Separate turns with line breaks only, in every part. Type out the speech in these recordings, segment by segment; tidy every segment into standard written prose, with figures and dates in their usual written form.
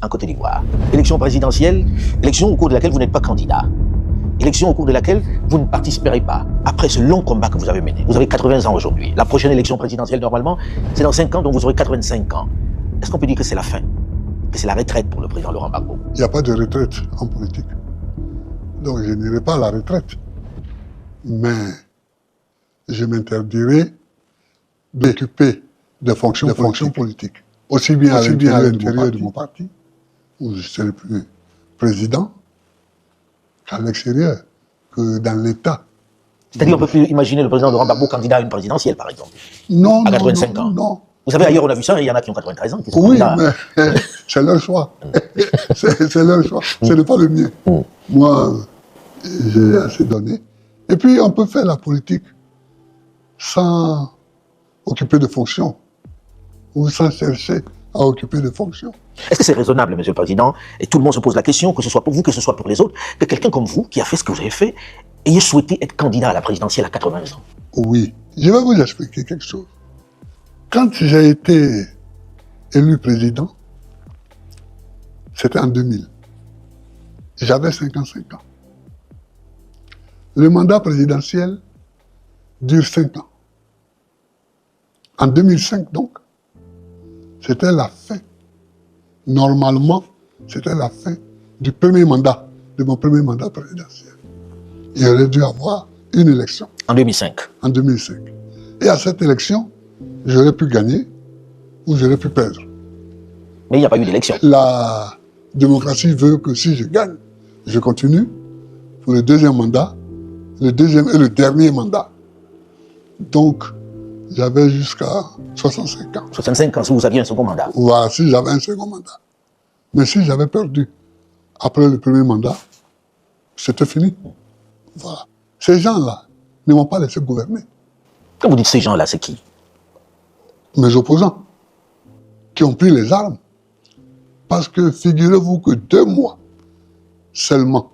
en Côte d'Ivoire. Élection présidentielle, élection au cours de laquelle vous n'êtes pas candidat. Élection au cours de laquelle vous ne participerez pas. Après ce long combat que vous avez mené, vous avez 80 ans aujourd'hui. La prochaine élection présidentielle, normalement, c'est dans 5 ans, donc vous aurez 85 ans. Est-ce qu'on peut dire que c'est la fin? Que c'est la retraite pour le président Laurent Gbagbo?
Il n'y a pas de retraite en politique. Donc je n'irai pas à la retraite. Mais je m'interdirai d'occuper des fonctions politiques. Aussi bien à l'intérieur de mon parti, où je ne serai plus président, qu'à l'extérieur, que dans l'État.
C'est-à-dire, on ne peut plus imaginer le président Laurent Gbagbo candidat à une présidentielle, par exemple.
Non,
à 85 ans.
Non.
Vous savez, ailleurs, on a vu ça, il y en a qui ont 93 ans. Qui sont
oui,
candidats.
mais c'est leur choix. c'est leur choix. Ce n'est pas le mien. Moi, j'ai assez donné. Et puis, on peut faire la politique sans occuper de fonctions ou sans chercher à occuper de fonctions.
Est-ce que c'est raisonnable, Monsieur le Président, et tout le monde se pose la question, que ce soit pour vous, que ce soit pour les autres, que quelqu'un comme vous, qui a fait ce que vous avez fait, ayez souhaité être candidat à la présidentielle à 80 ans?
Oui. Je vais vous expliquer quelque chose. Quand j'ai été élu président, c'était en 2000. J'avais 55 ans. Le mandat présidentiel dure 5 ans. En 2005, donc, c'était la fin. Normalement, c'était la fin du premier mandat, de mon premier mandat présidentiel. Il aurait dû avoir une élection.
En 2005.
En 2005. Et à cette élection, j'aurais pu gagner ou j'aurais pu perdre.
Mais il n'y a pas eu d'élection.
La démocratie veut que si je gagne, je continue pour le deuxième mandat, le deuxième et le dernier mandat. Donc, j'avais jusqu'à 65 ans.
65 ans, si vous aviez un second mandat.
Voilà, si j'avais un second mandat. Mais si j'avais perdu après le premier mandat, c'était fini. Voilà. Ces gens-là ne m'ont pas laissé gouverner.
Quand vous dites ces gens-là, c'est qui?
Mes opposants, qui ont pris les armes. Parce que figurez-vous que 2 mois seulement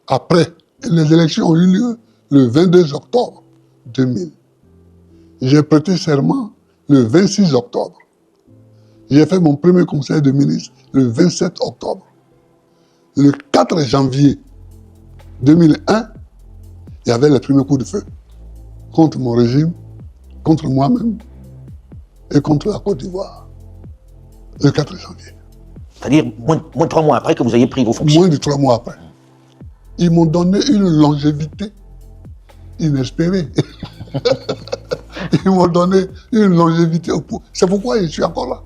après, les élections ont eu lieu le 22 octobre 2000. J'ai prêté serment le 26 octobre. J'ai fait mon premier conseil de ministre le 27 octobre. Le 4 janvier 2001, il y avait le premier coup de feu contre mon régime, contre moi-même et contre la Côte d'Ivoire. Le 4 janvier.
C'est-à-dire moins de 3 mois après que vous ayez pris vos fonctions.
Moins de 3 mois après. Ils m'ont donné une longévité inespérée. Ils m'ont donné une longévité au pouvoir. C'est pourquoi je suis encore là.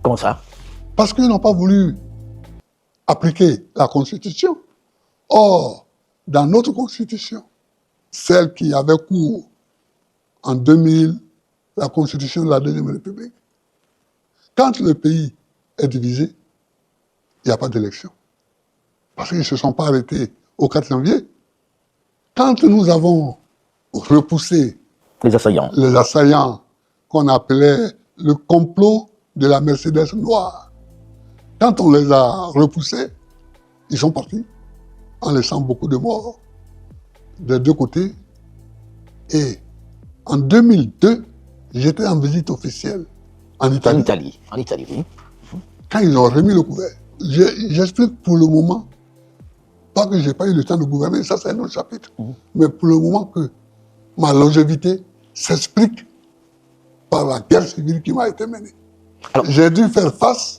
Comment ça?
Parce qu'ils n'ont pas voulu appliquer la Constitution. Or, dans notre Constitution, celle qui avait cours en 2000, la Constitution de la Deuxième République, quand le pays est divisé, il n'y a pas d'élection. Parce qu'ils ne se sont pas arrêtés au 4 janvier. Quand nous avons repoussé
Les assaillants.
les assaillants qu'on appelait le complot de la Mercedes noire, quand on les a repoussés, ils sont partis en laissant beaucoup de morts des 2 côtés. Et en 2002, j'étais en visite officielle en Italie.
En Italie, oui.
Quand ils ont remis le couvert, j'explique pour le moment, pas que je n'ai pas eu le temps de gouverner, ça c'est un autre chapitre, mais pour le moment que ma longévité s'explique par la guerre civile qui m'a été menée. J'ai dû faire face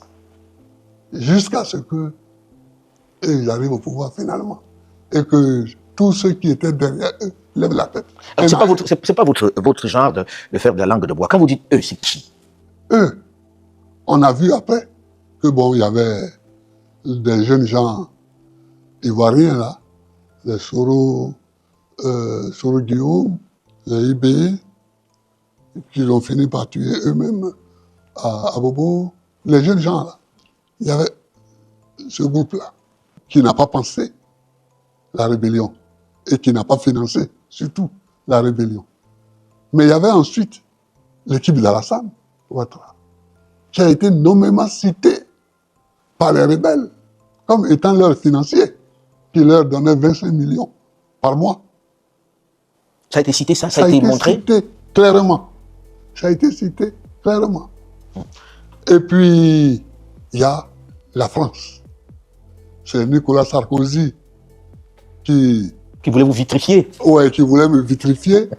jusqu'à ce que j'arrive au pouvoir finalement et que tous ceux qui étaient derrière eux lèvent la tête.
C'est pas votre genre de faire de la langue de bois. Quand vous dites eux, c'est qui?
Eux, on a vu après que bon, il y avait des jeunes gens ivoiriens là, les Soro Guillaume, les IB, qui ont fini par tuer eux-mêmes à Bobo. Les jeunes gens là, il y avait ce groupe-là qui n'a pas pensé la rébellion et qui n'a pas financé surtout la rébellion. Mais il y avait ensuite l'équipe d'Alassane Ouattara, qui a été nommément citée par les rebelles comme étant leur financier, qui leur donnait 25 millions par mois.
Ça a été cité, ça a été montré?
Cité clairement. Ça a été cité clairement. Et puis, il y a la France. C'est Nicolas Sarkozy qui
voulait vous vitrifier.
Ouais, qui voulait me vitrifier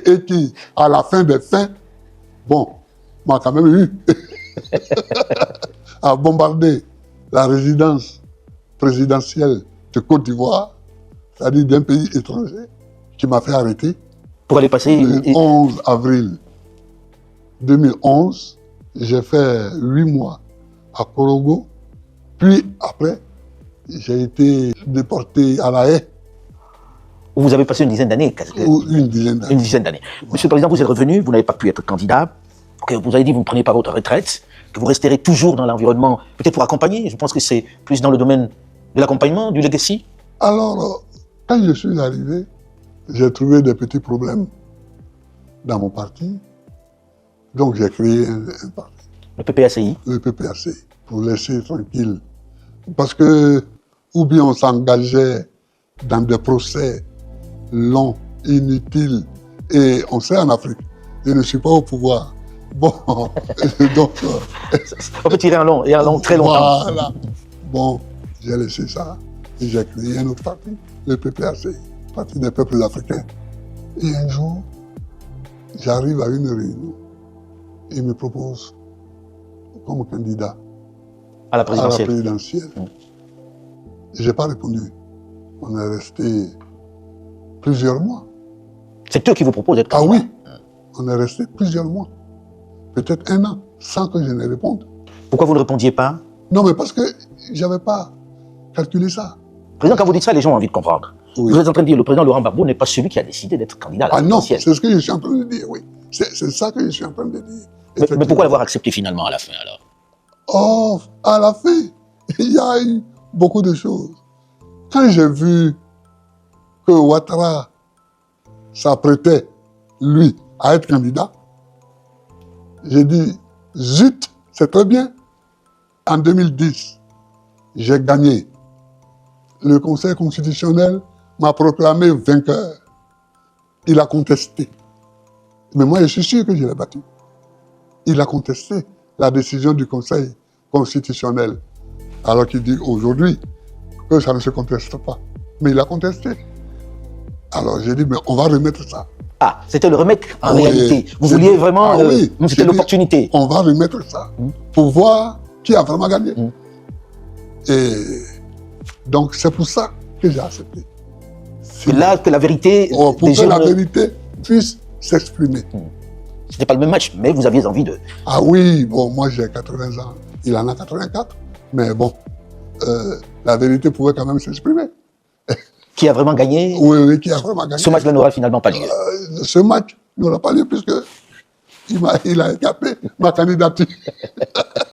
et qui, à la fin des fins, bon, m'a quand même eu à bombarder la résidence présidentielle de Côte d'Ivoire, c'est-à-dire d'un pays étranger, qui m'a fait arrêter.
Pour aller passer...
Le 11 avril 2011, j'ai fait 8 mois à Korogo, puis après, j'ai été déporté à La Haye.
Où vous avez passé une dizaine d'années.
Une dizaine d'années.
Une dizaine d'années. Monsieur le Président, vous êtes revenu, vous n'avez pas pu être candidat, que vous avez dit que vous ne prenez pas votre retraite, que vous resterez toujours dans l'environnement, peut-être pour accompagner, je pense que c'est plus dans le domaine de l'accompagnement, du legacy.
Alors, quand je suis arrivé, j'ai trouvé des petits problèmes dans mon parti. Donc j'ai créé un parti.
Le PPACI.
Le PPACI, pour laisser tranquille. Parce que, ou bien on s'engageait dans des procès longs, inutiles, et on sait en Afrique, je ne suis pas au pouvoir. Bon, donc...
on peut tirer un long, très longtemps.
Voilà. Bon, j'ai laissé ça, et j'ai créé un autre parti, le PPACI, Parti des peuples africains. Et un jour, j'arrive à une réunion, il me propose comme candidat
à la présidentielle.
Je n'ai pas répondu. On est resté plusieurs mois.
C'est eux qui vous proposent d'être candidat?
Ah oui, on est resté plusieurs mois. Peut-être 1 an, sans que je ne réponde.
Pourquoi vous ne répondiez pas?
Non, mais parce que je n'avais pas calculé ça.
Président, quand vous dites ça, les gens ont envie de comprendre.
Oui.
Vous êtes en train de dire que le président Laurent Gbagbo n'est pas celui qui a décidé d'être candidat à la présidentielle.
Ah non, c'est ce que je suis en train de dire, oui. C'est ça que je suis en train de dire.
Mais pourquoi l'avoir accepté finalement à la fin alors?
Oh, à la fin, il y a eu beaucoup de choses. Quand j'ai vu que Ouattara s'apprêtait, lui, à être candidat, j'ai dit, zut, c'est très bien. En 2010, j'ai gagné. Le Conseil constitutionnel m'a proclamé vainqueur. Il a contesté. Mais moi, je suis sûr que je l'ai battu. Il a contesté la décision du Conseil constitutionnel. Alors qu'il dit aujourd'hui que ça ne se conteste pas. Mais il a contesté. Alors j'ai dit, mais on va remettre ça.
Ah, c'était le remède en
Oui,
réalité. Vous vouliez vraiment...
oui,
c'était l'opportunité.
On va remettre ça pour voir qui a vraiment gagné. Et donc c'est pour ça que j'ai accepté.
Et là, que la vérité...
pour que la vérité puisse s'exprimer.
C'était pas le même match, mais vous aviez envie de...
Ah oui, bon, moi j'ai 80 ans, il en a 84, mais bon, la vérité pouvait quand même s'exprimer.
Qui a vraiment gagné?
Oui, qui a vraiment gagné.
Ce match-là n'aura finalement pas lieu.
Ce match n'aura pas lieu puisque il a écarté ma candidature.